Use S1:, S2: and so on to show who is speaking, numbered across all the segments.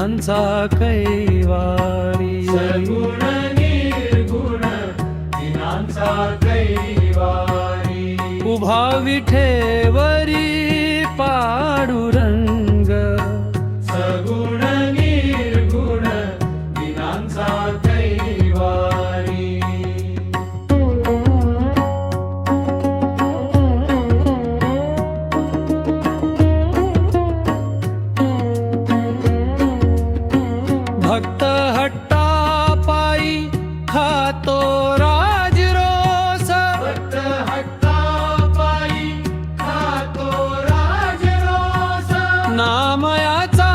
S1: दिनांचा कैवारी.
S2: सगुण निर्गुण दिनांचा कैवारी.
S1: उभा विठेवरी पांडुरंग.
S2: सगुण निर्गुण दिनांचा कैवारी.
S1: भक्त हट्टा पायी खातो राजरोस.
S2: भक्त हट्टा पायी खातो राजरोस.
S1: नामयाचा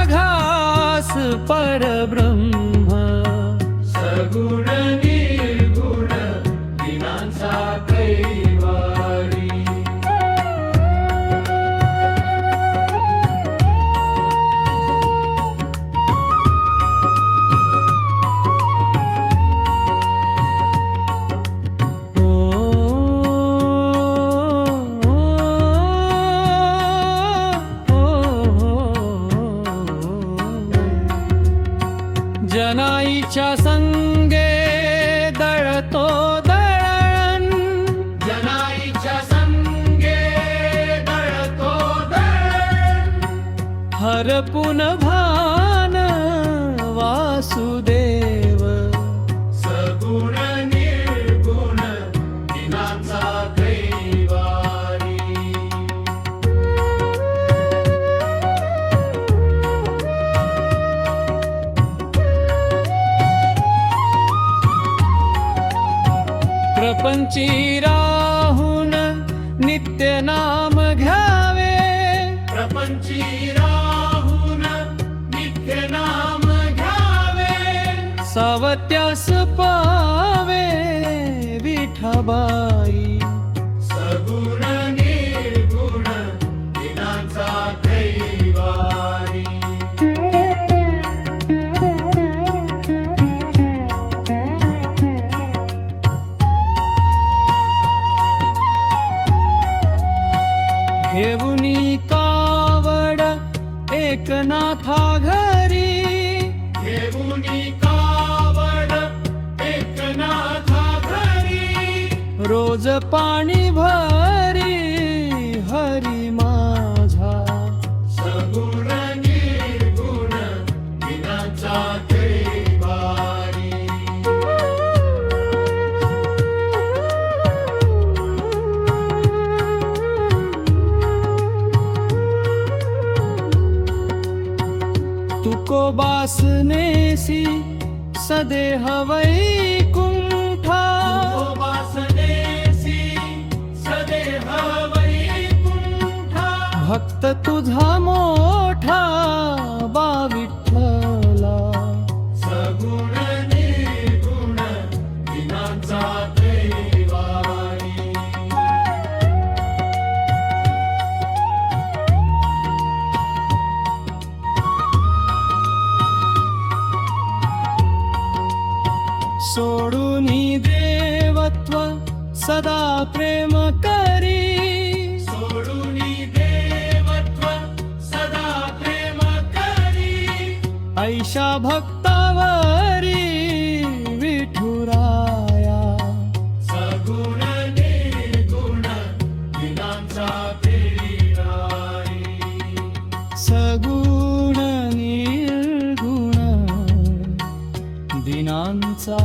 S1: घास परब्रह्म.
S2: सगुण निर्गुण दिनांचा कैवारी.
S1: जनाईच्या संगे दळतो दळण.
S2: जनाईच्या संगे दळतो दळण.
S1: हरपुन भान वासुदेव.
S2: सगुण निर्गुण दिनांचा कैवारी.
S1: प्रपंची राहून नित्य नाम घ्यावे.
S2: प्रपंची राहून नित्य नाम घ्यावे.
S1: सावत्यास पावे विठाबाई.
S2: सगुण निर्गुण दिनांचा कैवारी.
S1: घेऊनी कावड एकनाथा घरी.
S2: घेऊनी कावड एकनाथा घरी.
S1: रोज पाणी भरी हरी माझा.
S2: सगुण निर्गुण दिनांचा कैवारी. तुकोबासनेसी सदेह वैकुंठा. वासनेसी सदेह वैकुंठा.
S1: भक्त तुझा मोठा बा विठ्ठला.
S2: सगुण निर्गुण दिनांचा कैवारी.
S1: सोडूनी देवत्व सदा प्रेम करी.
S2: सोडूनी देवत्व सदा प्रेम करी.
S1: ऐशा भक्तावरी विठुराया.
S2: सगुण निर्गुण दिनांचा कैवारी.
S1: सगुण निर्गुण दिनांचा